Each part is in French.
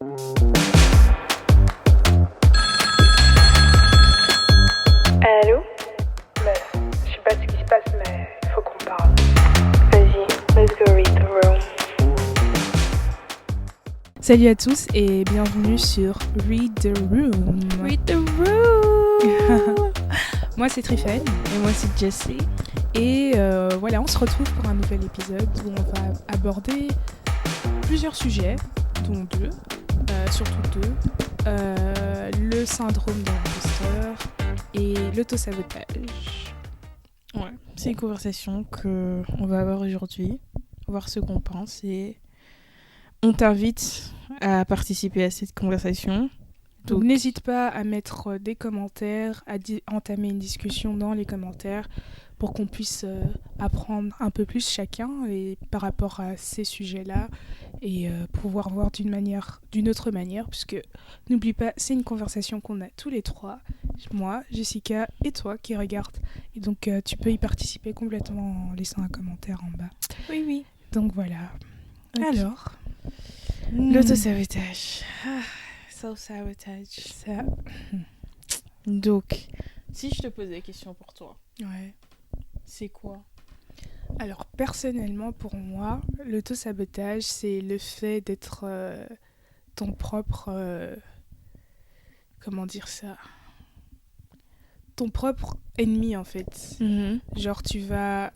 Allô? Je sais pas ce qui se passe, mais il faut qu'on parle. Vas-y, let's go read the room. Salut à tous et bienvenue sur Read the Room. Read the room. Moi c'est Trifen Et moi c'est Jessie. et voilà, on se retrouve pour un nouvel épisode où on va aborder plusieurs sujets, dont surtout deux, le syndrome de l'imposteur et l'autosabotage. Ouais, c'est une conversation qu'on va avoir aujourd'hui, voir ce qu'on pense et on t'invite à participer à cette conversation. Donc n'hésite pas à mettre des commentaires, à entamer une discussion dans les commentaires pour qu'on puisse apprendre un peu plus chacun et par rapport à ces sujets-là et pouvoir voir d'une autre manière, puisque n'oublie pas, c'est une conversation qu'on a tous les trois, moi, Jessica et toi qui regarde. Et donc tu peux y participer complètement en laissant un commentaire en bas. Oui. Donc voilà. Ok. Alors, L'autosabotage. Self-sabotage. ça... Donc, si je te pose des questions pour toi, Ouais. c'est quoi? Alors personnellement pour moi, l'auto-sabotage c'est le fait d'être ton propre... comment dire ça? Ton propre ennemi en fait. Genre tu vas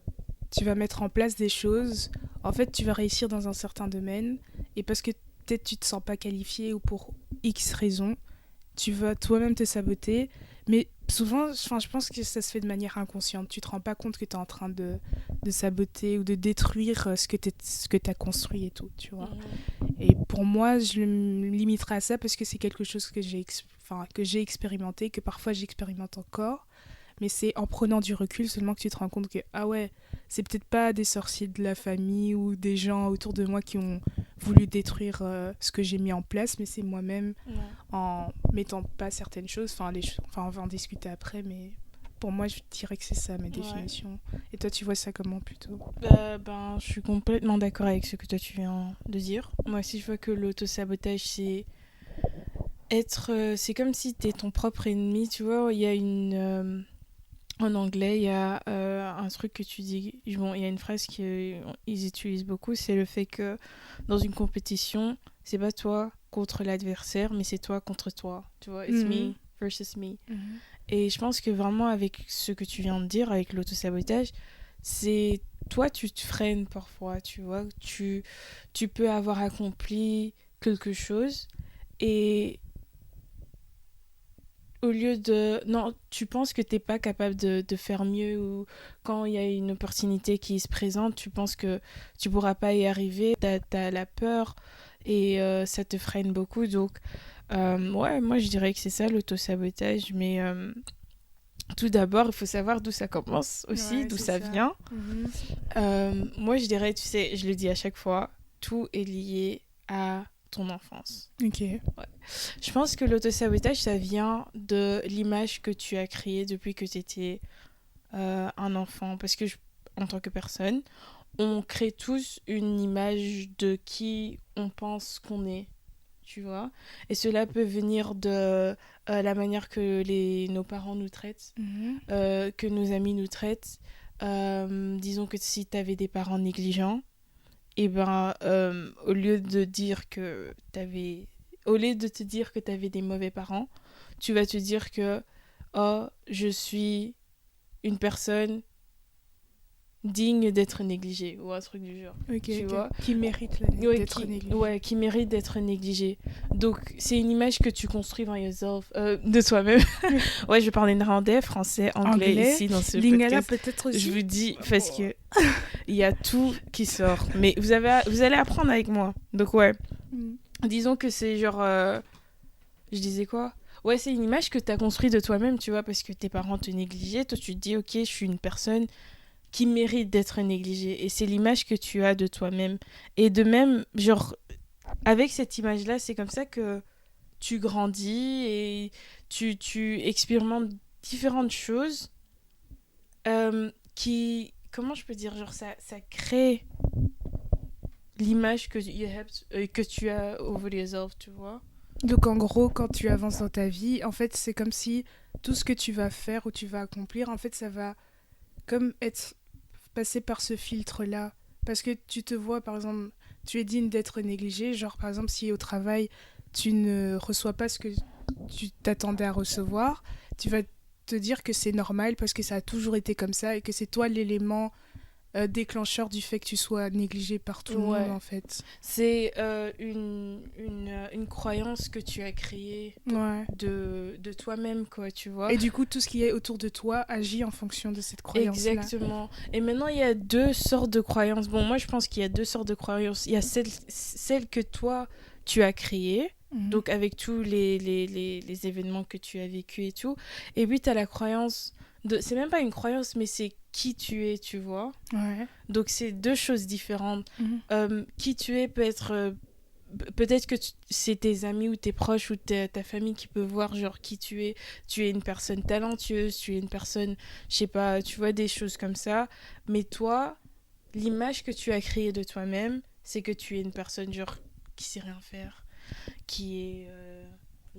mettre en place des choses, en fait tu vas réussir dans un certain domaine et parce que peut-être tu te sens pas qualifié ou pour X raisons, tu vas toi-même te saboter. Mais souvent, je pense que ça se fait de manière inconsciente. Tu te rends pas compte que tu es en train de saboter ou de détruire ce que tu as construit et tout, tu vois. Et pour moi, je me limiterai à ça parce que c'est quelque chose que j'ai expérimenté, que parfois j'expérimente encore. Mais c'est en prenant du recul seulement que tu te rends compte que, ah ouais, c'est peut-être pas des sorciers de la famille ou des gens autour de moi qui ont voulu détruire ce que j'ai mis en place, mais c'est moi-même en mettant pas certaines choses. On va en discuter après, mais pour moi, je dirais que c'est ça ma définition. Et toi, tu vois ça comment plutôt? Je suis complètement d'accord avec ce que toi tu viens de dire. Moi aussi, je vois que l'autosabotage, c'est c'est comme si t'es ton propre ennemi, tu vois. Il y a en anglais, il y a un truc que tu dis. Bon, il y a une phrase qu'ils utilisent beaucoup, c'est le fait que dans une compétition, c'est pas toi contre l'adversaire, mais c'est toi contre toi. Tu vois, it's me versus me. Et je pense que vraiment, avec ce que tu viens de dire, avec l'autosabotage, c'est toi, tu te freines parfois, tu vois. Tu peux avoir accompli quelque chose et au lieu de... Non, tu penses que t'es pas capable de faire mieux ou quand il y a une opportunité qui se présente, tu penses que tu pourras pas y arriver, t'as la peur et ça te freine beaucoup. Donc, ouais, moi je dirais que c'est ça l'autosabotage, mais tout d'abord, il faut savoir d'où ça commence aussi, d'où ça vient. Moi je dirais, tu sais, je le dis à chaque fois, tout est lié à ton enfance. Ok. Ouais. Je pense que l'autosabotage, ça vient de l'image que tu as créée depuis que tu étais un enfant. Parce que en tant que personne, on crée tous une image de qui on pense qu'on est, tu vois. Et cela peut venir de la manière que nos parents nous traitent, que nos amis nous traitent. Disons que si tu avais des parents négligents, et au lieu de te dire que t'avais des mauvais parents, tu vas te dire que je suis une personne digne d'être négligée ou un truc du genre. Tu vois, qui mérite d'être négligée. Ouais, qui mérite d'être négligée. Donc c'est une image que tu construis dans yourself, de toi-même. Ouais, je parle néerlandais, français, anglais ici dans ce Lingala podcast. peut-être aussi. Je vous dis parce que il y a tout qui sort. Mais vous allez apprendre avec moi. Donc ouais, disons que c'est genre... je disais quoi? Ouais, c'est une image que tu as construite de toi-même, tu vois, parce que tes parents te négligeaient. Toi, tu te dis, ok, je suis une personne qui mérite d'être négligée. Et c'est l'image que tu as de toi-même. Et de même, genre, avec cette image-là, c'est comme ça que tu grandis et tu expérimentes différentes choses qui... Comment je peux dire? Genre, ça crée l'image que tu as over yourself, tu vois. Donc en gros, quand tu avances dans ta vie, en fait, c'est comme si tout ce que tu vas faire ou tu vas accomplir, en fait, ça va comme être passé par ce filtre-là. Parce que tu te vois, par exemple, tu es digne d'être négligé. Genre, par exemple, si au travail, tu ne reçois pas ce que tu t'attendais à recevoir, tu vas te dire que c'est normal parce que ça a toujours été comme ça et que c'est toi l'élément déclencheur du fait que tu sois négligé par tout le monde, en fait. C'est une croyance que tu as créée de toi-même, quoi, tu vois. Et du coup, tout ce qui est autour de toi agit en fonction de cette croyance-là. Exactement. Et maintenant, il y a deux sortes de croyances. Bon, moi, je pense qu'il y a deux sortes de croyances. Il y a celle que toi, tu as créée, donc avec tous les événements que tu as vécu et tout. Et puis, tu as la croyance... C'est même pas une croyance, mais c'est qui tu es, tu vois. Donc, c'est deux choses différentes. Qui tu es peut être... peut-être que c'est tes amis ou tes proches ou ta famille qui peut voir genre qui tu es. Tu es une personne talentueuse, tu es une personne, je sais pas, tu vois, des choses comme ça. Mais toi, l'image que tu as créée de toi-même, c'est que tu es une personne genre qui sait rien faire, qui est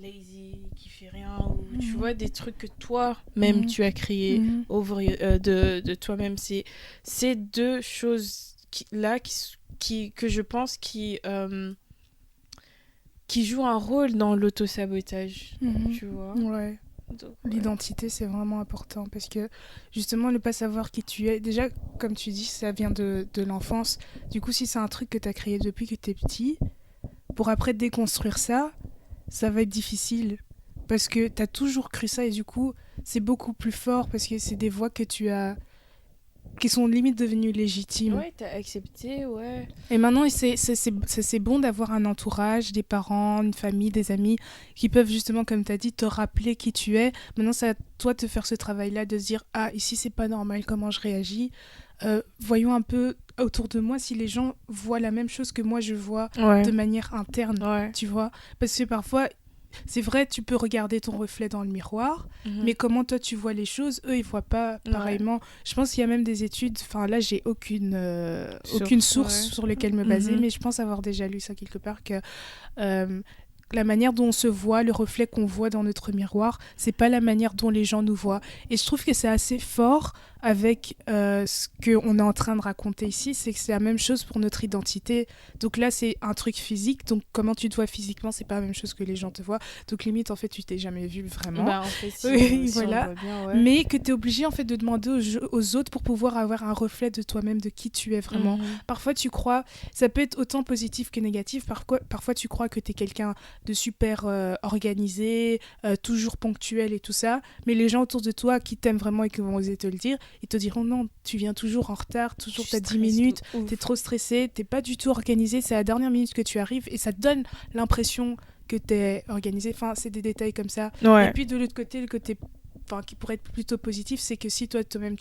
lazy, qui fait rien, ou tu vois, des trucs que toi-même tu as créés de toi-même. C'est ces deux choses là que je pense qui joue un rôle dans l'auto-sabotage, tu vois. Ouais. Donc, l'identité, c'est vraiment important parce que justement, ne pas savoir qui tu es, déjà, comme tu dis, ça vient de l'enfance. Du coup, si c'est un truc que tu as créé depuis que tu es petit, pour après déconstruire ça, ça va être difficile parce que tu as toujours cru ça et du coup, c'est beaucoup plus fort parce que c'est des voix que tu as qui sont limite devenues légitimes. Ouais, t'as accepté, ouais. Et maintenant, c'est bon d'avoir un entourage, des parents, une famille, des amis qui peuvent justement, comme tu as dit, te rappeler qui tu es. Maintenant, c'est à toi de faire ce travail-là, de se dire « Ah, ici, c'est pas normal, comment je réagis ?» Voyons un peu autour de moi si les gens voient la même chose que moi, je vois de manière interne, tu vois. Parce que parfois... C'est vrai, tu peux regarder ton reflet dans le miroir, mais comment toi tu vois les choses, eux ils voient pas pareillement. Je pense qu'il y a même des études, enfin là j'ai aucune source sur laquelle me baser, mais je pense avoir déjà lu ça quelque part que la manière dont on se voit, le reflet qu'on voit dans notre miroir, c'est pas la manière dont les gens nous voient. Et je trouve que c'est assez fort avec ce qu'on est en train de raconter ici, c'est que c'est la même chose pour notre identité. Donc là, c'est un truc physique, donc comment tu te vois physiquement, c'est pas la même chose que les gens te voient. Donc limite, en fait, tu t'es jamais vu vraiment. Bah, en fait, si voilà. On voit bien, mais que tu es obligé en fait, de demander aux autres pour pouvoir avoir un reflet de toi-même, de qui tu es vraiment. Parfois, tu crois, ça peut être autant positif que négatif, parfois tu crois que tu es quelqu'un de super organisé, toujours ponctuel et tout ça, mais les gens autour de toi qui t'aiment vraiment et qui vont oser te le dire, ils te diront non, tu viens toujours en retard, toujours t'as 10 minutes, t'es trop stressé, t'es pas du tout organisé, c'est à la dernière minute que tu arrives et ça te donne l'impression que t'es organisé. Enfin, c'est des détails comme ça. Et puis de l'autre côté, le côté qui pourrait être plutôt positif, c'est que si toi-même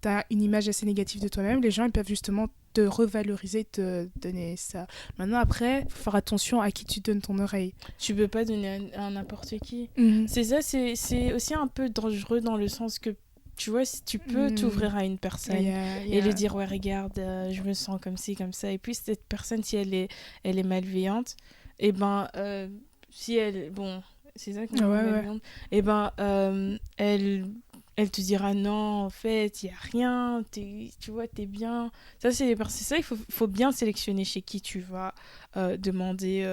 t'as une image assez négative de toi-même, les gens ils peuvent justement te revaloriser, te donner ça. Maintenant après, faut faire attention à qui tu donnes ton oreille. Tu peux pas donner à n'importe qui. C'est ça, c'est aussi un peu dangereux dans le sens que tu vois, si tu peux t'ouvrir à une personne et lui dire ouais regarde, je me sens comme ci comme ça, et puis cette personne si elle est malveillante, et ben si elle c'est ça qu'on dit malveillante, et ben elle te dira non, en fait, il n'y a rien, tu vois, t'es bien. Ça, c'est ça, il faut bien sélectionner chez qui tu vas demander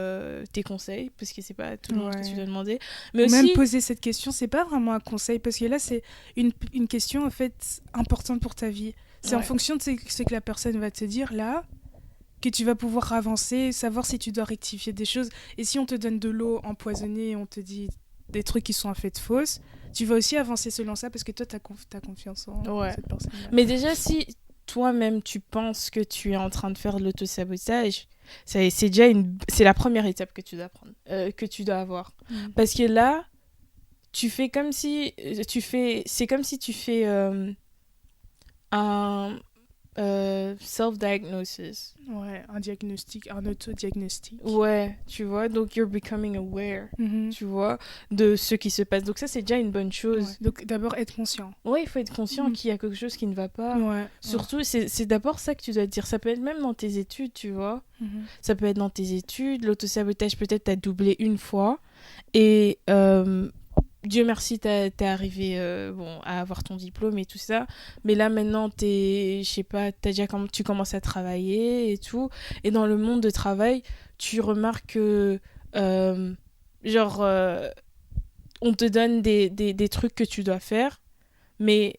tes conseils, parce que c'est pas tout le monde que tu dois demander. Mais aussi... Même poser cette question, c'est pas vraiment un conseil, parce que là, c'est une question, en fait, importante pour ta vie. C'est en fonction de ce que la personne va te dire, là, que tu vas pouvoir avancer, savoir si tu dois rectifier des choses. Et si on te donne de l'eau empoisonnée, on te dit des trucs qui sont en fait fausses, tu vas aussi avancer selon ça parce que toi t'as confiance en cette personne. Mais déjà si toi-même tu penses que tu es en train de faire de l'auto-sabotage, c'est déjà c'est la première étape que tu dois prendre, que tu dois avoir. Parce que là tu fais comme si c'est comme si tu fais self-diagnosis. Ouais, un diagnostic, un autodiagnostic. Ouais, tu vois, donc you're becoming aware, Mhm. tu vois, de ce qui se passe. Donc ça, c'est déjà une bonne Ouais. chose. Donc d'abord être conscient. Ouais, il faut être conscient Mhm. qu'il y a quelque chose qui ne va pas. Ouais. Surtout, c'est d'abord ça que tu dois te dire. Ça peut être même dans tes études, tu vois. Mhm. Ça peut être dans tes études. L'autosabotage, peut-être, t'as doublé une fois. Et Dieu merci, t'es arrivé bon, à avoir ton diplôme et tout ça. Mais là, maintenant, je sais pas, tu commences à travailler et tout. Et dans le monde de travail, tu remarques que, genre, on te donne des trucs que tu dois faire. Mais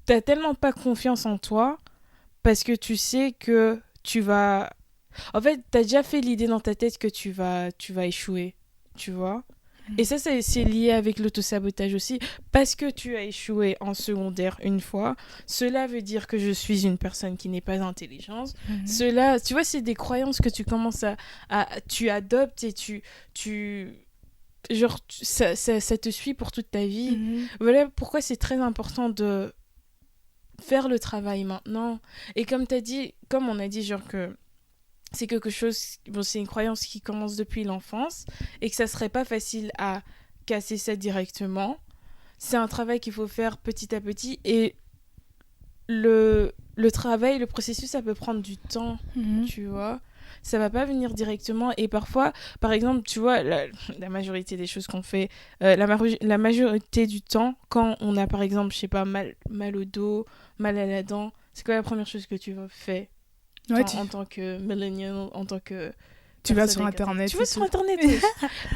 t'as tellement pas confiance en toi parce que tu sais que tu vas... En fait, t'as déjà fait l'idée dans ta tête que tu vas échouer, tu vois. Et ça, c'est lié avec l'autosabotage aussi. Parce que tu as échoué en secondaire une fois, cela veut dire que je suis une personne qui n'est pas intelligente. Mhm. Cela, tu vois, c'est des croyances que tu commences tu adoptes et genre, ça te suit pour toute ta vie. Mhm. Voilà pourquoi c'est très important de faire le travail maintenant. Et comme on a dit, genre que c'est quelque chose, bon, c'est une croyance qui commence depuis l'enfance et que ça serait pas facile à casser ça directement. C'est un travail qu'il faut faire petit à petit et le travail, le processus, ça peut prendre du temps, Mhm. tu vois. Ça va pas venir directement et parfois, par exemple, tu vois, la majorité des choses qu'on fait, la majorité du temps, quand on a par exemple, je sais pas, mal au dos, mal à la dent, c'est quoi la première chose que tu fais Ouais, en tant que millennial, en tant que tu vas personne sur avec Internet. tu vas et sur tout. Internet, wesh.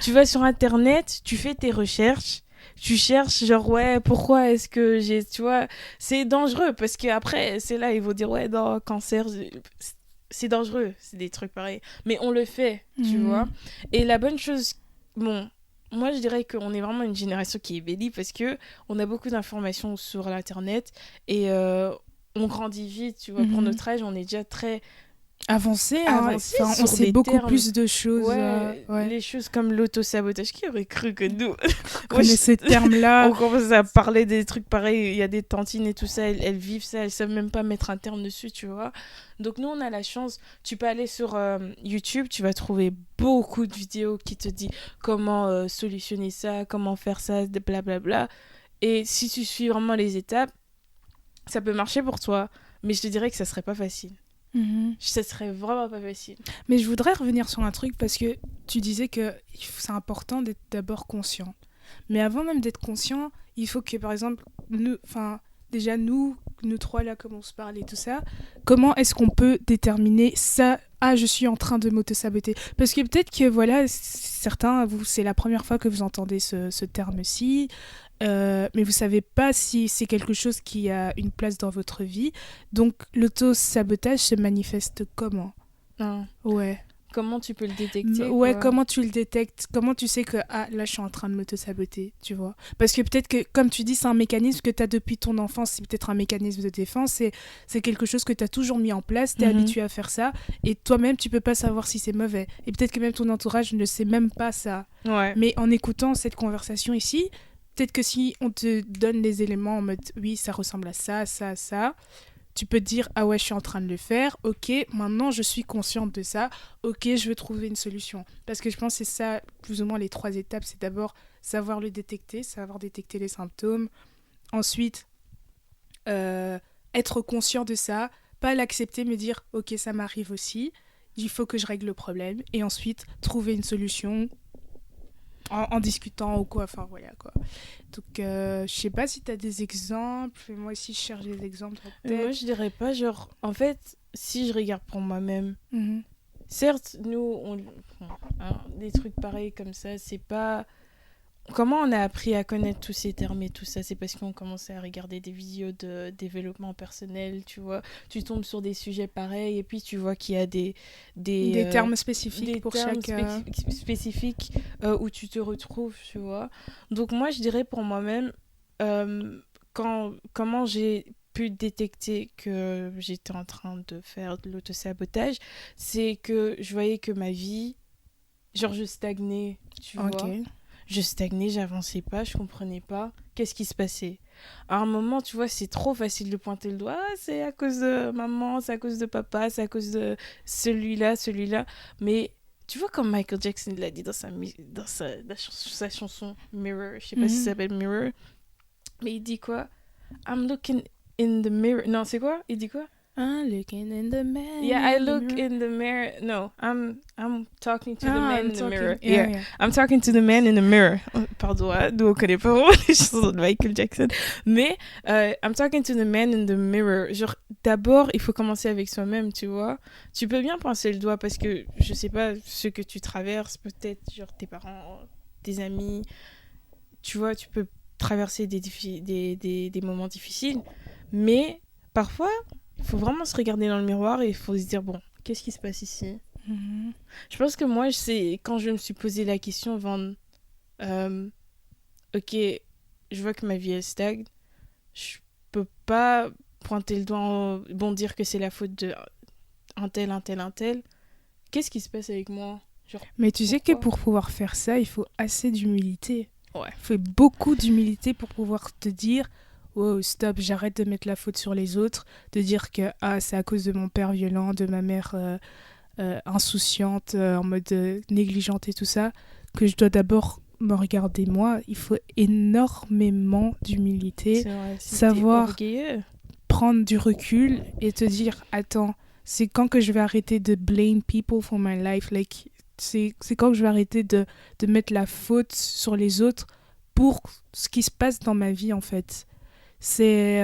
Tu vas sur Internet, tu fais tes recherches, tu cherches genre ouais, pourquoi est-ce que tu vois, c'est dangereux parce qu'après c'est là ils vont dire ouais, non, cancer, c'est dangereux, c'est des trucs pareils, mais on le fait, tu Mhm. vois. Et la bonne chose, bon, moi je dirais qu'on est vraiment une génération qui est bénie parce que on a beaucoup d'informations sur l'internet et on grandit vite, tu vois. Pour Mhm. notre âge, on est déjà très Avancé, hein. avancé Enfin, on sur sait des beaucoup termes. plus de choses. Ouais, les choses comme l'autosabotage. Qui aurait cru que nous Connaît ces termes-là. on commence à parler des trucs pareils, il y a des tantines et tout ça, elles vivent ça, elles savent même pas mettre un terme dessus, tu vois. Donc nous on a la chance, tu peux aller sur YouTube, tu vas trouver beaucoup de vidéos qui te disent comment solutionner ça, comment faire ça, blablabla. Et si tu suis vraiment les étapes, ça peut marcher pour toi, mais je te dirais que ça serait pas facile. Mhm. Ça serait vraiment pas facile. Mais je voudrais revenir sur un truc parce que tu disais que c'est important d'être d'abord conscient. Mais avant même d'être conscient, il faut que, par exemple, déjà nous trois là, comme on se parle et tout ça, comment est-ce qu'on peut déterminer ça? Ah, je suis en train de m'auto-saboter. Parce que peut-être que, voilà, certains, c'est la première fois que vous entendez ce terme-ci, mais vous savez pas si c'est quelque chose qui a une place dans votre vie. Donc, l'auto-sabotage se manifeste comment? Ouais. Comment tu peux le détecter Ouais, quoi. comment tu le détectes? Comment tu sais que là je suis en train de m'auto-saboter, tu vois? Parce que peut-être que, comme tu dis, c'est un mécanisme que tu as depuis ton enfance, c'est peut-être un mécanisme de défense, c'est quelque chose que tu as toujours mis en place, tu es habitué à faire ça, et toi-même tu peux pas savoir si c'est mauvais. Et peut-être que même ton entourage ne sait même pas ça. Ouais. Mais en écoutant cette conversation ici, peut-être que si on te donne les éléments en mode oui, ça ressemble à ça, ça, ça, tu peux te dire ah ouais, je suis en train de le faire, ok, maintenant je suis consciente de ça, ok, je veux trouver une solution. Parce que je pense que c'est ça, plus ou moins les 3 étapes, c'est d'abord savoir le détecter, savoir détecter les symptômes, ensuite être conscient de ça, pas l'accepter, me dire ok, ça m'arrive aussi, il faut que je règle le problème, et ensuite trouver une solution en discutant ou quoi, enfin voilà quoi. Donc je sais pas si t'as des exemples, moi aussi je cherche des exemples en tête. Moi je dirais pas genre, en fait, si je regarde pour moi-même, Mhm. certes nous des trucs pareils comme ça, c'est pas comment on a appris à connaître tous ces termes et tout ça, c'est parce qu'on commençait à regarder des vidéos de développement personnel, tu vois, tu tombes sur des sujets pareils et puis tu vois qu'il y a des termes spécifiques des pour termes chaque spécifiques où tu te retrouves, tu vois. Donc moi je dirais pour moi-même comment j'ai pu détecter que j'étais en train de faire de l'autosabotage, c'est que je voyais que ma vie, genre je stagnais, tu vois. Je stagnais, j'avançais pas, je comprenais pas qu'est-ce qui se passait. À un moment, tu vois, c'est trop facile de pointer le doigt. Ah, c'est à cause de maman, c'est à cause de papa, c'est à cause de celui-là. Mais tu vois, comme Michael Jackson l'a dit dans sa chanson Mirror, je sais pas si ça s'appelle Mirror, mais il dit quoi? I'm looking in the mirror. Non, c'est quoi? Il dit quoi? I'm looking in the man. Yeah, I look in the mirror. No, I'm talking to the man in the mirror. Yeah. I'm talking to the man in the mirror. Pardon, hein, nous on connaît pas vraiment les chansons de Michael Jackson. Mais I'm talking to the man in the mirror. Genre, d'abord, il faut commencer avec soi-même, tu vois. Tu peux bien penser le doigt parce que, je sais pas, ce que tu traverses, peut-être, genre tes parents, tes amis, tu vois, tu peux traverser des moments difficiles. Mais parfois, il faut vraiment se regarder dans le miroir et il faut se dire, bon, qu'est-ce qui se passe ici? Je pense que moi, c'est quand je me suis posé la question avant, ok, je vois que ma vie, elle stagne. Je peux pas pointer le doigt, dire que c'est la faute de un tel. Qu'est-ce qui se passe avec moi? Genre, mais tu sais que pour pouvoir faire ça, il faut assez d'humilité. Ouais. Il faut beaucoup d'humilité pour pouvoir te dire... wow, stop, j'arrête de mettre la faute sur les autres, de dire que c'est à cause de mon père violent, de ma mère insouciante, en mode négligente et tout ça, que je dois d'abord me regarder moi. Il faut énormément d'humilité, savoir prendre du recul et te dire, attends, c'est quand que je vais arrêter de blame people for my life, like, c'est quand que je vais arrêter de mettre la faute sur les autres pour ce qui se passe dans ma vie en fait. C'est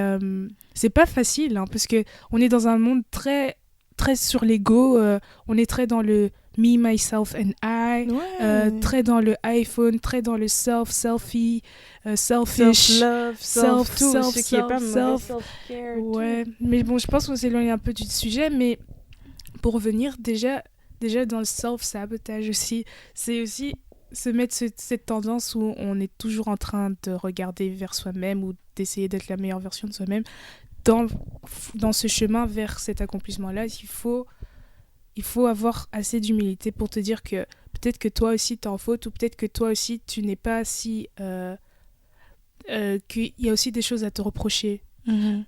pas facile hein, parce que on est dans un monde très très sur l'ego, on est très dans le me, myself and I, très dans le iPhone, très dans le selfie, selfish, self tout ce qui est pas mauvais, self-care, ouais, mais bon, je pense qu'on s'éloigne un peu du sujet, mais pour revenir déjà dans le self-sabotage aussi, c'est aussi se mettre cette tendance où on est toujours en train de regarder vers soi-même ou d'essayer d'être la meilleure version de soi-même dans ce chemin vers cet accomplissement-là. Il faut avoir assez d'humilité pour te dire que peut-être que toi aussi t'es en faute ou peut-être que toi aussi tu n'es pas si... qu'il y a aussi des choses à te reprocher.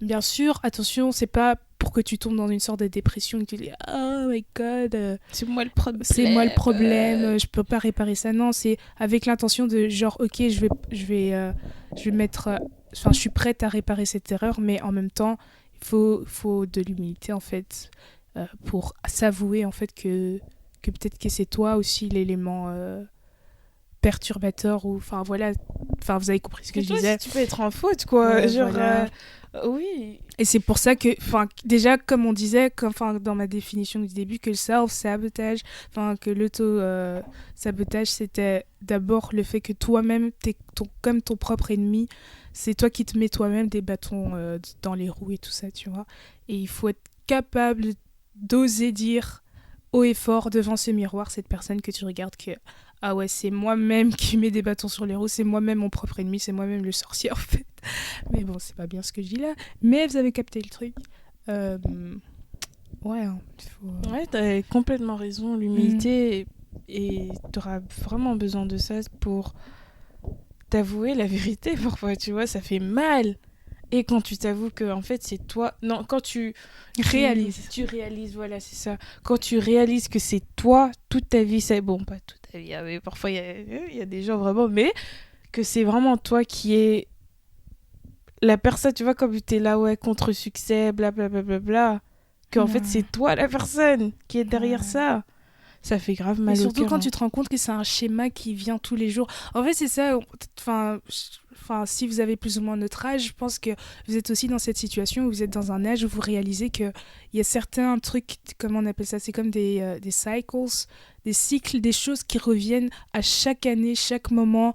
Bien sûr, attention, c'est pas pour que tu tombes dans une sorte de dépression et que tu dis oh my god, c'est moi le problème, je peux pas réparer ça. Non, c'est avec l'intention de genre ok, je vais mettre, enfin je suis prête à réparer cette erreur, mais en même temps il faut de l'humilité en fait pour s'avouer en fait que peut-être que c'est toi aussi l'élément perturbateur ou enfin voilà, enfin vous avez compris ce que je disais. Tu peux être en faute quoi, ouais, genre voilà. Oui. Et c'est pour ça que, déjà, comme on disait, dans ma définition du début, que le self-sabotage, que l'auto-sabotage, c'était d'abord le fait que toi-même, t'es comme ton propre ennemi. C'est toi qui te mets toi-même des bâtons dans les roues et tout ça, tu vois. Et il faut être capable d'oser dire haut et fort devant ce miroir, cette personne que tu regardes, que ah ouais, c'est moi-même qui mets des bâtons sur les roues, c'est moi-même mon propre ennemi, c'est moi-même le sorcier en fait. Mais bon, c'est pas bien ce que je dis là, mais vous avez capté le truc. Ouais, hein, ouais, t'as complètement raison, l'humilité, et t'auras vraiment besoin de ça pour t'avouer la vérité parfois, tu vois, ça fait mal. Et quand tu t'avoues que en fait c'est toi, non, quand tu réalises, voilà, c'est ça. Quand tu réalises que c'est toi toute ta vie, c'est bon, pas toute ta vie, mais parfois il y a des gens vraiment, mais que c'est vraiment toi qui est la personne, tu vois, comme t'es là ouais contre succès, blablabla, bla, bla, bla, que en fait c'est toi la personne qui est derrière ça. Ça fait grave mal au cœur. Surtout quand tu te rends compte que c'est un schéma qui vient tous les jours. En fait, c'est ça. Si vous avez plus ou moins notre âge, je pense que vous êtes aussi dans cette situation où vous êtes dans un âge où vous réalisez qu'il y a certains trucs, comment on appelle ça, c'est comme des cycles, des choses qui reviennent à chaque année, chaque moment,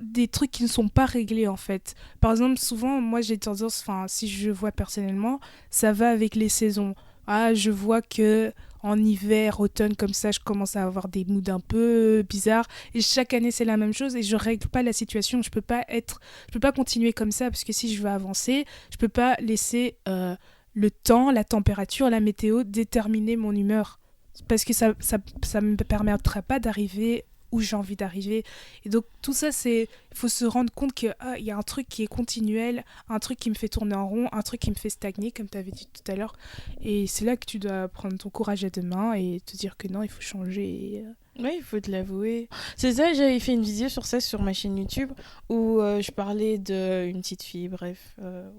des trucs qui ne sont pas réglés en fait. Par exemple, souvent, moi j'ai tendance, si je vois personnellement, ça va avec les saisons. Ah, je vois que en hiver, automne, comme ça, je commence à avoir des moods un peu bizarres. Et chaque année, c'est la même chose et je règle pas la situation. Je peux pas continuer comme ça parce que si je veux avancer, je peux pas laisser le temps, la température, la météo déterminer mon humeur. Parce que ça me permettra pas d'arriver où j'ai envie d'arriver. Et donc tout ça, il faut se rendre compte qu'il y a un truc qui est continuel, un truc qui me fait tourner en rond, un truc qui me fait stagner, comme tu avais dit tout à l'heure. Et c'est là que tu dois prendre ton courage à deux mains et te dire que non, il faut changer. Ouais, il faut te l'avouer. C'est ça, j'avais fait une vidéo sur ça sur ma chaîne YouTube où je parlais d'une petite fille, bref,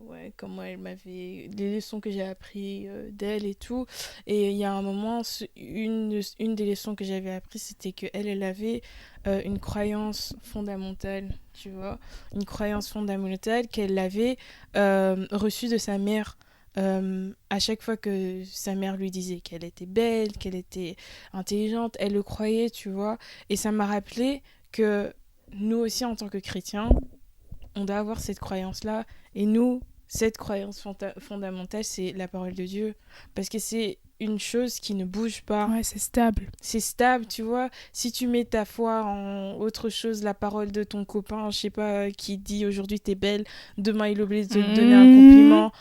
ouais, comment elle m'avait... les leçons que j'ai appris d'elle et tout. Et il y a un moment, une des leçons que j'avais appris, c'était qu'elle avait une croyance fondamentale, tu vois. Une croyance fondamentale qu'elle avait reçue de sa mère. À chaque fois que sa mère lui disait qu'elle était belle, qu'elle était intelligente, elle le croyait, tu vois. Et ça m'a rappelé que nous aussi, en tant que chrétiens, on doit avoir cette croyance-là. Et nous, cette croyance fondamentale, c'est la parole de Dieu. Parce que c'est une chose qui ne bouge pas. Ouais, c'est stable. C'est stable, tu vois. Si tu mets ta foi en autre chose, la parole de ton copain, je sais pas, qui dit aujourd'hui t'es belle, demain il oublie de te donner un compliment.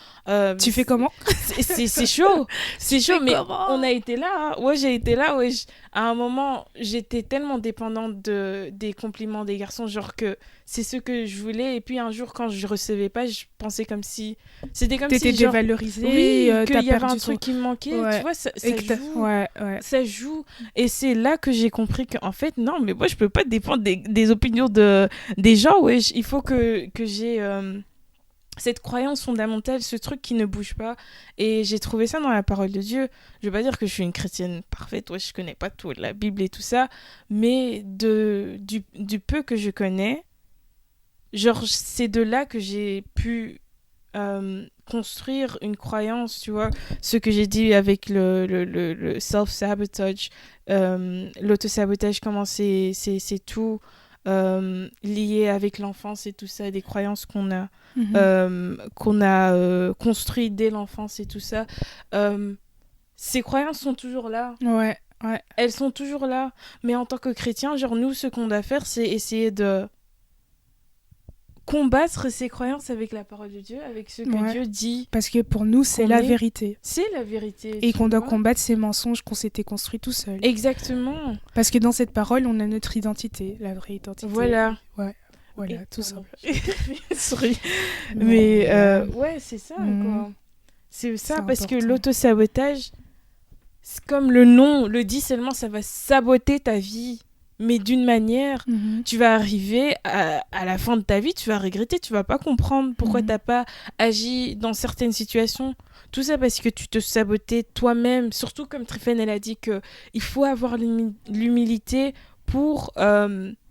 Tu fais comment? C'est chaud. C'est chaud, mais comment? on a été là. Hein. Ouais, j'ai été là. Ouais, à un moment, j'étais tellement dépendante des compliments des garçons, genre que c'est ce que je voulais. Et puis un jour, quand je recevais pas, je pensais comme si... C'était comme t'étais si, genre... dévalorisée. Oui, qu'il t'as y avait un perdu truc qui me manquait. Ouais. Tu vois, ça Et joue. Ouais. Ça joue. Et c'est là que j'ai compris qu'en fait, non, mais moi, je peux pas dépendre des opinions des gens. Ouais, il faut que j'ai cette croyance fondamentale, ce truc qui ne bouge pas. Et j'ai trouvé ça dans la parole de Dieu. Je veux pas dire que je suis une chrétienne parfaite. Ouais, je connais pas tout, la Bible et tout ça. Mais du peu que je connais, genre, c'est de là que j'ai pu... construire une croyance, tu vois, ce que j'ai dit avec le self-sabotage, l'auto-sabotage, comment c'est tout lié avec l'enfance et tout ça, des croyances qu'on a construites dès l'enfance et tout ça. Ces croyances sont toujours là. Ouais. Elles sont toujours là. Mais en tant que chrétien, genre nous, ce qu'on doit faire, c'est essayer de combattre ses croyances avec la parole de Dieu, avec ce que Dieu dit. Parce que pour nous, c'est la vérité. C'est la vérité. Et qu'on doit combattre ces mensonges qu'on s'était construits tout seul. Exactement. Parce que dans cette parole, on a notre identité, la vraie identité. Voilà. Ouais. Voilà, tout simple. Sorry. Mais ouais, c'est ça, quoi. C'est ça, parce que l'auto-sabotage, comme le nom le dit seulement, ça va saboter ta vie. Mais d'une manière, tu vas arriver à la fin de ta vie, tu vas regretter, tu vas pas comprendre pourquoi t'as pas agi dans certaines situations. Tout ça parce que tu te sabotais toi-même. Surtout comme Tryphène, elle a dit qu'il faut avoir l'humilité pour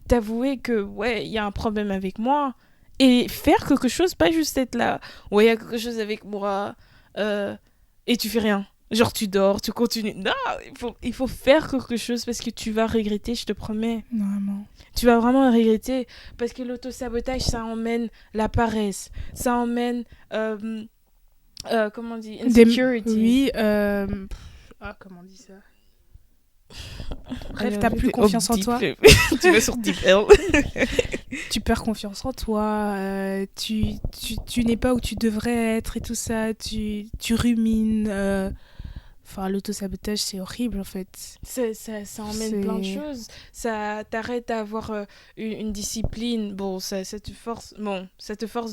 t'avouer que ouais, il y a un problème avec moi et faire quelque chose, pas juste être là. Ouais, il y a quelque chose avec moi et tu fais rien. Genre tu dors, tu continues. Non, il faut faire quelque chose parce que tu vas regretter, je te promets. Vraiment. Tu vas vraiment regretter parce que l'auto-sabotage, ça emmène la paresse. Ça emmène, comment on dit, insecurity. Oui, comment on dit ça? Bref, t'as plus confiance en toi. Tu vas sur Deep L. Tu perds confiance en toi. Tu n'es pas où tu devrais être et tout ça. Tu rumines. Enfin, l'auto-sabotage, c'est horrible, en fait. Ça emmène plein de choses. Ça t'arrête à avoir une discipline. Bon, ça te force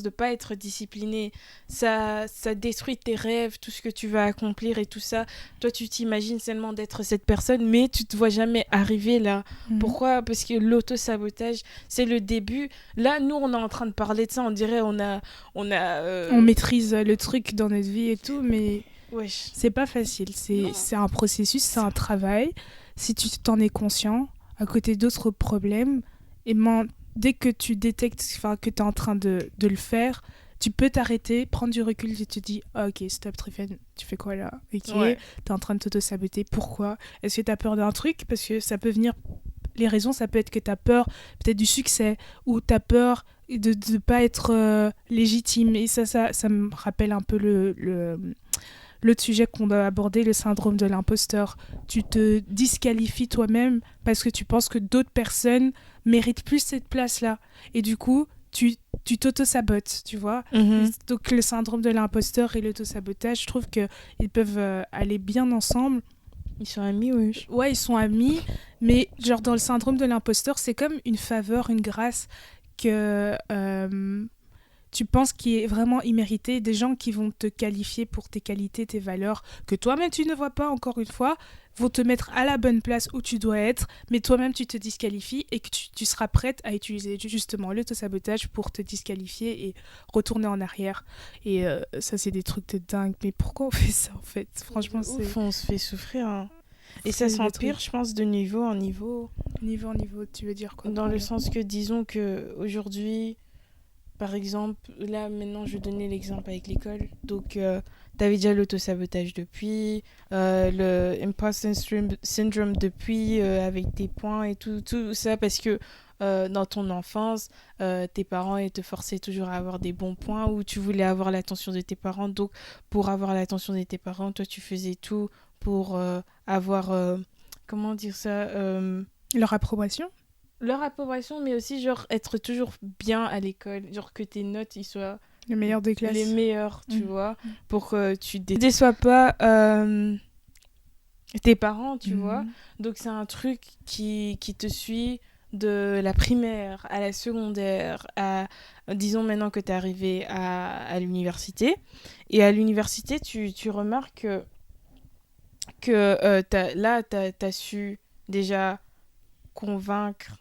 de pas être discipliné. Ça détruit tes rêves, tout ce que tu vas accomplir et tout ça. Toi, tu t'imagines seulement d'être cette personne, mais tu te vois jamais arriver là. Pourquoi ? Parce que l'auto-sabotage, c'est le début. Là, nous, on est en train de parler de ça. On dirait on maîtrise le truc dans notre vie et tout, mais... Wesh. C'est pas facile, c'est un processus, c'est un travail. Si tu t'en es conscient, à côté d'autres problèmes, et dès que tu détectes que tu es en train de le faire, tu peux t'arrêter, prendre du recul et te dis ok, stop Tryphène, tu fais quoi là? Ok, ouais. T'es en train de t'auto-saboter, pourquoi? Est-ce que t'as peur d'un truc? Parce que ça peut venir, les raisons, ça peut être que t'as peur peut-être du succès, ou t'as peur de ne pas être légitime, et ça me rappelle un peu l'autre sujet qu'on doit aborder, le syndrome de l'imposteur. Tu te disqualifies toi-même parce que tu penses que d'autres personnes méritent plus cette place-là. Et du coup, tu t'auto-sabotes, tu vois. Donc le syndrome de l'imposteur et l'auto-sabotage, je trouve qu'ils peuvent aller bien ensemble. Ils sont amis, oui. Ouais, ils sont amis, mais genre dans le syndrome de l'imposteur, c'est comme une faveur, une grâce que tu penses qui est vraiment imméritée, des gens qui vont te qualifier pour tes qualités, tes valeurs, que toi-même tu ne vois pas, encore une fois, vont te mettre à la bonne place où tu dois être, mais toi-même tu te disqualifies et que tu seras prête à utiliser justement l'auto-sabotage pour te disqualifier et retourner en arrière. Et ça, c'est des trucs de dingue. Mais pourquoi on fait ça, en fait? Franchement, c'est... On se fait souffrir, hein. Et ça s'empire, je pense, de niveau en niveau. Niveau en niveau, tu veux dire quoi? Dans le sens que, disons que aujourd'hui, par exemple, là, maintenant, je vais donner l'exemple avec l'école. Donc, t'avais déjà l'auto-sabotage depuis, le imposter syndrome depuis, avec tes points et tout ça, parce que dans ton enfance, tes parents ils te forçaient toujours à avoir des bons points ou tu voulais avoir l'attention de tes parents. Donc, pour avoir l'attention de tes parents, toi, tu faisais tout pour avoir, comment dire ça, leur approbation? Leur approbation, mais aussi genre être toujours bien à l'école, genre que tes notes ils soient les meilleurs des classes, les meilleurs, tu vois, pour que tu déçois pas tes parents, tu vois. Donc c'est un truc qui te suit de la primaire à la secondaire, à disons maintenant que t'es arrivé à l'université. Et à l'université, tu remarques que t'as su déjà combattre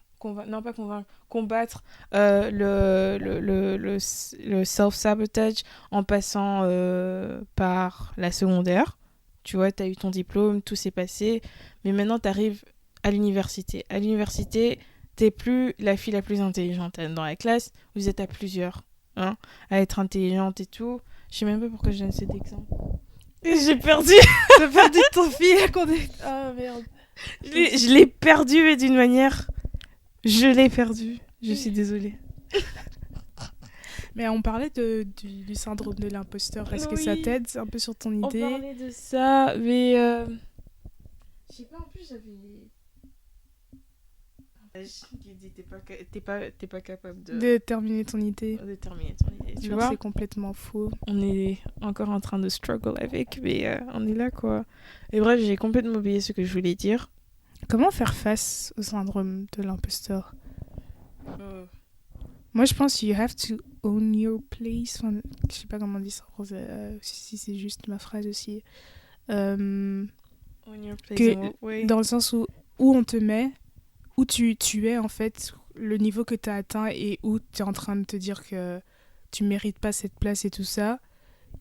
le self-sabotage en passant par la secondaire. Tu vois, tu as eu ton diplôme, tout s'est passé. Mais maintenant, tu arrives à l'université. À l'université, tu n'es plus la fille la plus intelligente dans la classe. Vous êtes à plusieurs, hein, à être intelligente et tout. Je sais même pas pourquoi je donne cet exemple. J'ai perdu. T'as perdu ton fille. Ah merde. Je l'ai perdu, mais d'une manière... Je l'ai perdu. Je suis désolée. Mais on parlait du syndrome de l'imposteur. Est-ce que ça t'aide un peu sur ton idée? On parlait de ça, mais... Je sais pas, en plus, j'avais... J'ai dit, t'es pas capable de terminer ton idée. De terminer ton idée, tu vois. C'est complètement faux. On est encore en train de struggle avec, mais on est là, quoi. Et bref, j'ai complètement oublié ce que je voulais dire. Comment faire face au syndrome de l'imposteur? Moi, je pense you have to own your place. Enfin, je sais pas comment on dit ça en français, si c'est juste ma phrase aussi. Own your place dans le sens où on te met, où tu es en fait, le niveau que tu as atteint et où tu es en train de te dire que tu mérites pas cette place et tout ça,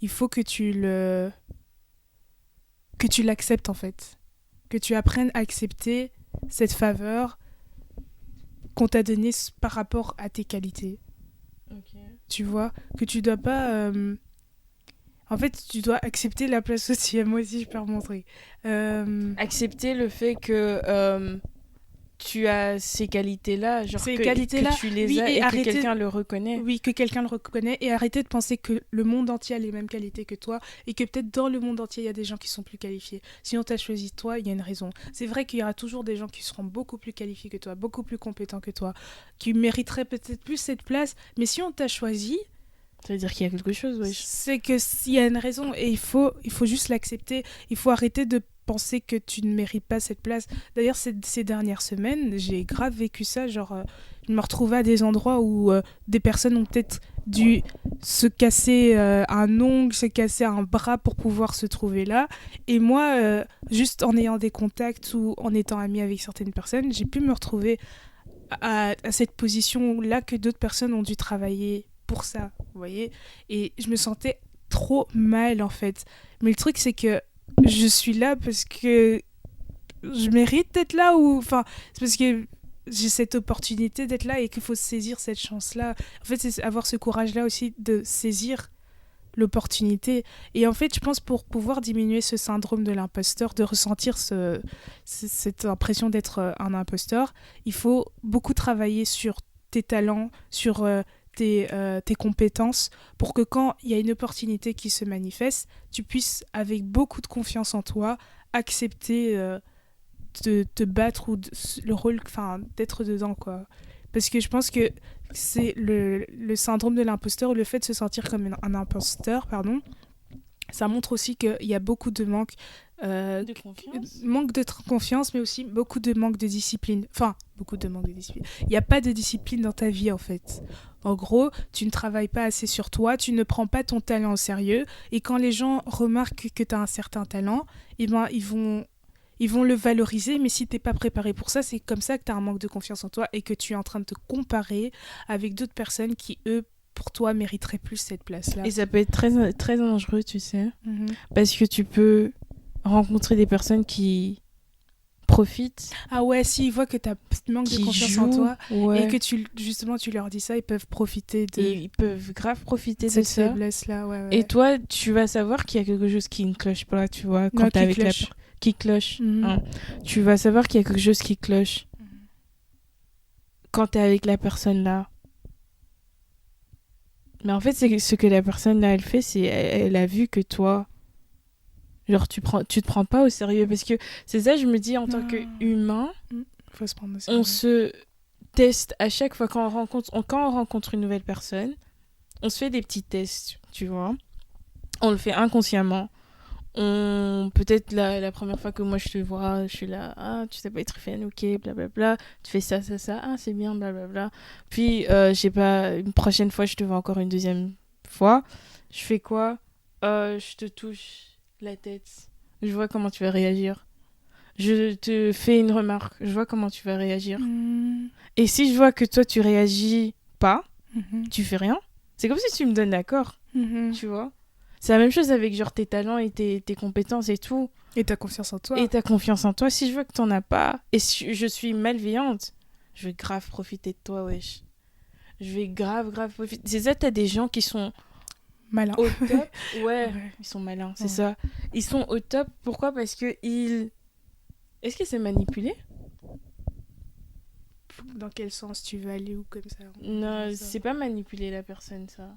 il faut que tu l'acceptes en fait. Que tu apprennes à accepter cette faveur qu'on t'a donnée par rapport à tes qualités. Okay. Tu vois, que tu dois pas... En fait, tu dois accepter la place aussi. Moi aussi, je peux remontrer. Accepter le fait que tu as ces qualités-là, genre que tu les as et que quelqu'un le reconnaît. Oui, que quelqu'un le reconnaît, et arrêter de penser que le monde entier a les mêmes qualités que toi et que peut-être dans le monde entier, il y a des gens qui sont plus qualifiés. Si on t'a choisi toi, il y a une raison. C'est vrai qu'il y aura toujours des gens qui seront beaucoup plus qualifiés que toi, beaucoup plus compétents que toi, qui mériteraient peut-être plus cette place, mais si on t'a choisi... Ça veut dire qu'il y a quelque chose, oui. C'est qu'il y a une raison et il faut juste l'accepter. Il faut arrêter de penser que tu ne mérites pas cette place. D'ailleurs, ces dernières semaines, j'ai grave vécu ça. Genre, je me retrouvais à des endroits où des personnes ont peut-être dû se casser un ongle, se casser un bras pour pouvoir se trouver là. Et moi, juste en ayant des contacts ou en étant amie avec certaines personnes, j'ai pu me retrouver à cette position-là que d'autres personnes ont dû travailler pour ça, vous voyez. Et je me sentais trop mal, en fait. Mais le truc, c'est que je suis là parce que je mérite d'être là, ou... Enfin, c'est parce que j'ai cette opportunité d'être là et qu'il faut saisir cette chance-là. En fait, c'est avoir ce courage-là aussi de saisir l'opportunité. Et en fait, je pense pour pouvoir diminuer ce syndrome de l'imposteur, de ressentir cette impression d'être un imposteur, il faut beaucoup travailler sur tes talents, sur... tes compétences, pour que quand il y a une opportunité qui se manifeste, tu puisses, avec beaucoup de confiance en toi, accepter de te battre ou le rôle, enfin, d'être dedans, quoi. Parce que je pense que c'est le syndrome de l'imposteur, le fait de se sentir comme un imposteur, pardon, ça montre aussi qu'il y a beaucoup de De confiance. manque de confiance, mais aussi beaucoup de manque de discipline. Enfin, beaucoup de manque de discipline. Il n'y a pas de discipline dans ta vie, en fait. En gros, tu ne travailles pas assez sur toi, tu ne prends pas ton talent au sérieux, et quand les gens remarquent que tu as un certain talent, eh ben, ils vont le valoriser, mais si tu n'es pas préparé pour ça, c'est comme ça que tu as un manque de confiance en toi et que tu es en train de te comparer avec d'autres personnes qui, eux, pour toi, mériteraient plus cette place-là. Et ça peut être très, très dangereux, tu sais. Mhm. Parce que tu peux rencontrer des personnes qui profitent, Ah ouais, s'ils voient que tu manque de qui confiance en jouent. toi, Ouais. et que justement tu leur dis ça, ils peuvent profiter de Et ils peuvent grave profiter de cette ça. faiblesse-là. Ouais, ouais. Et toi, tu vas savoir qu'il y a quelque chose qui ne cloche pas, tu vois, quand Non, t'es qui avec cloche. qui cloche. Mhm. Hein. Tu vas savoir qu'il y a quelque chose qui cloche quand t'es avec la personne là. Mais en fait, c'est ce que la personne là, elle fait, c'est elle a vu que toi, genre tu te prends pas au sérieux parce que c'est ça, je me dis en tant Non. qu'humain, Faut se prendre au on sérieux. se teste à chaque fois quand on rencontre une nouvelle personne, on se fait des petits tests, tu vois. On le fait inconsciemment. Peut-être la première fois que moi je te vois, je suis là, ah, tu sais pas être fan, ok, blablabla. Tu fais ça, ah, c'est bien, blablabla. Puis, je sais pas, une prochaine fois, je te vois encore une deuxième fois. Je fais quoi? Je te touche la tête. Je vois comment tu vas réagir. Je te fais une remarque. Je vois comment tu vas réagir. Mhm. Et si je vois que toi, tu réagis pas, Mhm. tu fais rien. C'est comme si tu me donnes l'accord, Mhm. tu vois. C'est la même chose avec genre tes talents et tes compétences et tout. Et ta confiance en toi. Et ta confiance en toi. Si je vois que t'en as pas et si je suis malveillante, je vais grave profiter de toi, wesh. Je vais grave profiter. C'est ça, t'as des gens qui sont Malin. au top. Ouais, Ouais. ils sont malins, c'est Ouais. ça. Ils sont au top. Pourquoi? Parce que ils... Est-ce que c'est manipulé? Dans quel sens tu veux aller ou comme ça? Non, Ça. c'est pas manipuler la personne, ça.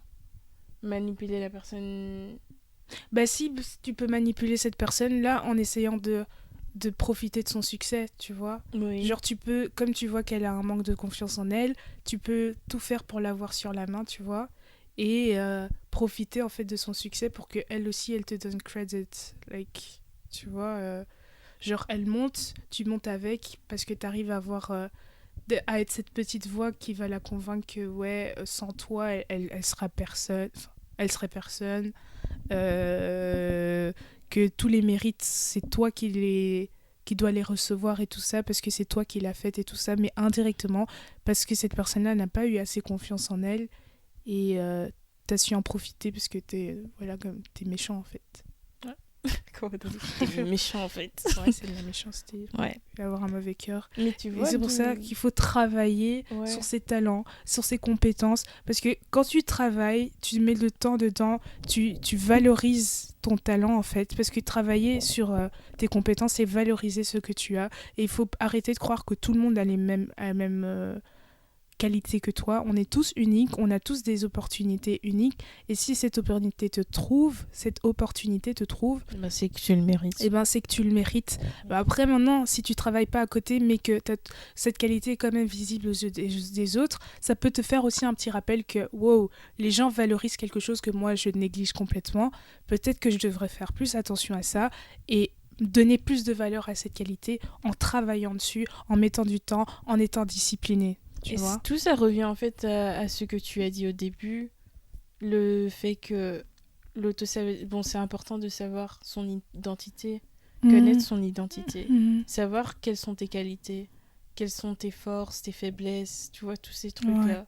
Manipuler la personne... Bah si, tu peux manipuler cette personne-là en essayant de profiter de son succès, tu vois. Oui. Genre tu peux, comme tu vois qu'elle a un manque de confiance en elle, tu peux tout faire pour l'avoir sur la main, tu vois. Et profiter en fait de son succès pour que elle aussi, elle te donne credit. Like, tu vois, genre elle monte, tu montes avec parce que tu arrives à avoir... à être cette petite voix qui va la convaincre que ouais, sans toi, elle sera personne. Enfin, elle serait personne. Que tous les mérites, c'est toi qui dois les recevoir et tout ça, parce que c'est toi qui l'as fait et tout ça, mais indirectement, parce que cette personne-là n'a pas eu assez confiance en elle, et t'as su en profiter, parce que t'es méchant, en fait. T'es méchant, en fait. Ouais, c'est de la méchanceté. Ouais. Il faut avoir un mauvais cœur. Mais tu Et vois, c'est pour ça qu'il faut travailler Ouais. sur ses talents, sur ses compétences. Parce que quand tu travailles, tu mets le temps dedans, tu valorises ton talent en fait. Parce que travailler sur tes compétences, c'est valoriser ce que tu as. Et il faut arrêter de croire que tout le monde a la même qualité que toi. On est tous uniques, on a tous des opportunités uniques. Et si cette opportunité te trouve, Bah, c'est que tu le mérites. eh ben, c'est que tu le mérites. Bah, après, maintenant, si tu travailles pas à côté, mais que cette qualité est quand même visible aux yeux des autres, ça peut te faire aussi un petit rappel que, wow, les gens valorisent quelque chose que moi, je néglige complètement. Peut-être que je devrais faire plus attention à ça et donner plus de valeur à cette qualité en travaillant dessus, en mettant du temps, en étant discipliné. Tu vois ? Tout ça revient en fait à ce que tu as dit au début. Le fait que bon, c'est important de savoir son identité, connaître son identité, savoir quelles sont tes qualités, quelles sont tes forces, tes faiblesses, tu vois, tous ces trucs-là. Ouais.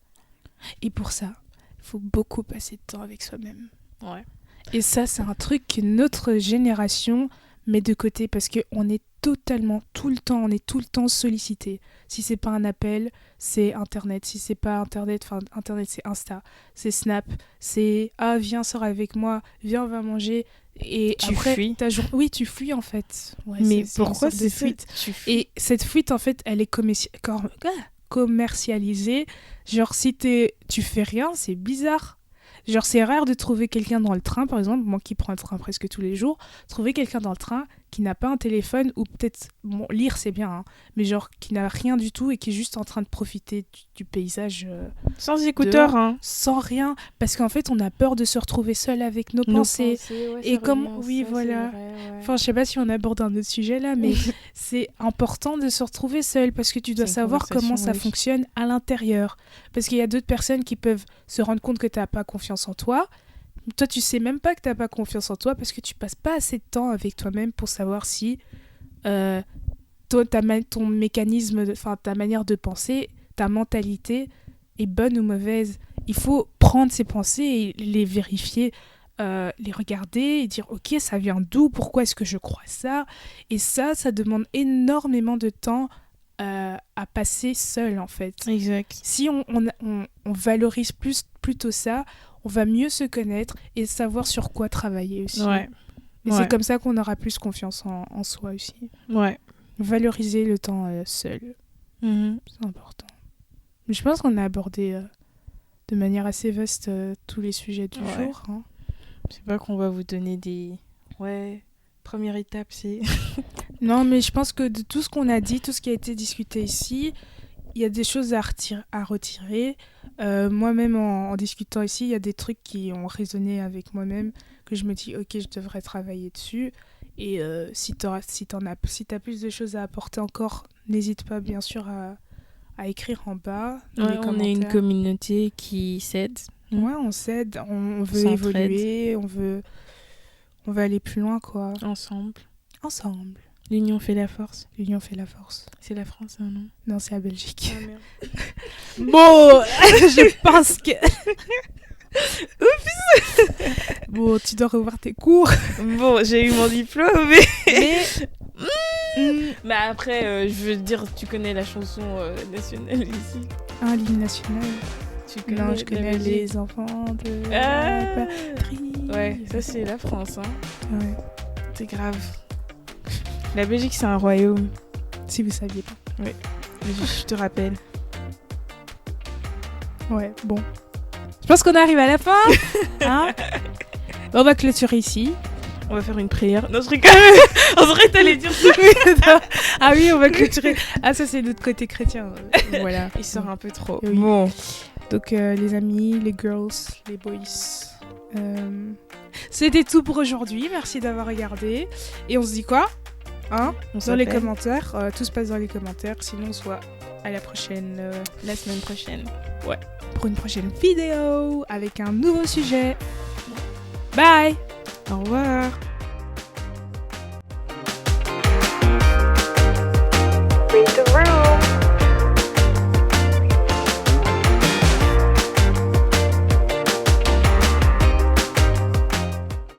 Et pour ça, il faut beaucoup passer de temps avec soi-même. Ouais. Et ça, c'est un truc que notre génération met de côté parce qu'on est totalement, tout le temps sollicité. Si c'est pas un appel, c'est Internet. Si c'est pas Internet, c'est Insta, c'est Snap, c'est « Ah, viens, sors avec moi, viens, on va manger ». Et Tu après, fuis. Oui, tu fuis en fait. Ouais, Mais c'est une pourquoi sorte de c'est fuite. Tu fuis. Et cette fuite, en fait, elle est commercialisée. Genre, si tu fais rien, c'est bizarre. Genre, c'est rare de trouver quelqu'un dans le train, par exemple, moi qui prends le train presque tous les jours, trouver quelqu'un dans le train qui n'a pas un téléphone, ou peut-être, bon, lire c'est bien, hein, mais genre qui n'a rien du tout et qui est juste en train de profiter du paysage Sans écouteurs, hein. sans rien, parce qu'en fait on a peur de se retrouver seul avec nos pensées. Ouais, Et ça comme, revient, oui, ça, voilà. c'est vrai, ouais. Enfin, je sais pas si on aborde un autre sujet là, mais c'est important de se retrouver seul parce que tu dois C'est une savoir comment ça conversation, fonctionne à l'intérieur. Parce qu'il y a d'autres personnes qui peuvent se rendre compte que t'as pas confiance en toi. Toi, tu sais même pas que t'as pas confiance en toi parce que tu passes pas assez de temps avec toi-même pour savoir si ton mécanisme, enfin ta manière de penser, ta mentalité est bonne ou mauvaise. Il faut prendre ses pensées et les vérifier, les regarder et dire ok, ça vient d'où, pourquoi est-ce que je crois ça. Et ça demande énormément de temps à passer seul en fait. Exact. Si on valorise plutôt ça, on va mieux se connaître et savoir sur quoi travailler aussi. Ouais. Et c'est comme ça qu'on aura plus confiance en soi aussi. Ouais. Valoriser le temps seul, c'est important. Mais je pense qu'on a abordé de manière assez vaste tous les sujets du jour. Hein. C'est pas qu'on va vous donner des... Ouais, première étape, c'est... Non, mais je pense que de tout ce qu'on a dit, tout ce qui a été discuté ici, il y a des choses à retirer. Moi-même, en discutant ici, il y a des trucs qui ont résonné avec moi-même, que je me dis, ok, je devrais travailler dessus. Et si t'as plus de choses à apporter encore, n'hésite pas, bien sûr, à écrire en bas. Dans les on commentaires. est une communauté qui s'aide. Ouais, on s'aide, on veut s'entraide. évoluer, on veut aller plus loin, quoi. Ensemble. L'union fait la force. C'est la France, hein, non? Non, c'est la Belgique. Ah, merde. Bon, je pense que... Oups. Bon, tu dois revoir tes cours. Bon, j'ai eu mon diplôme, mais... Mais après, je veux dire, tu connais la chanson nationale ici. Un l'hymne national. Tu connais Non, je la connais Belgique. les enfants de Ah la patrie. Ouais, ça c'est la France, hein. Ouais, C'est grave. La Belgique, c'est un royaume. si vous saviez pas. Je te rappelle. Ouais, bon. Je pense qu'on arrive à la fin. Hein. On va clôturer ici. On va faire une prière. Non, je rigole. On dirait que t'allais dire ça. Ah oui, on va clôturer. Ah, ça, c'est notre côté chrétien. Voilà. Il sort un peu trop. Oui. Bon. Donc, les amis, les girls, les boys. C'était tout pour aujourd'hui. Merci d'avoir regardé. Et on se dit quoi? Hein? Dans les commentaires. Tout se passe dans les commentaires. Sinon, on se voit à la prochaine. La semaine prochaine. Pour une prochaine vidéo avec un nouveau sujet. Bye! Au revoir.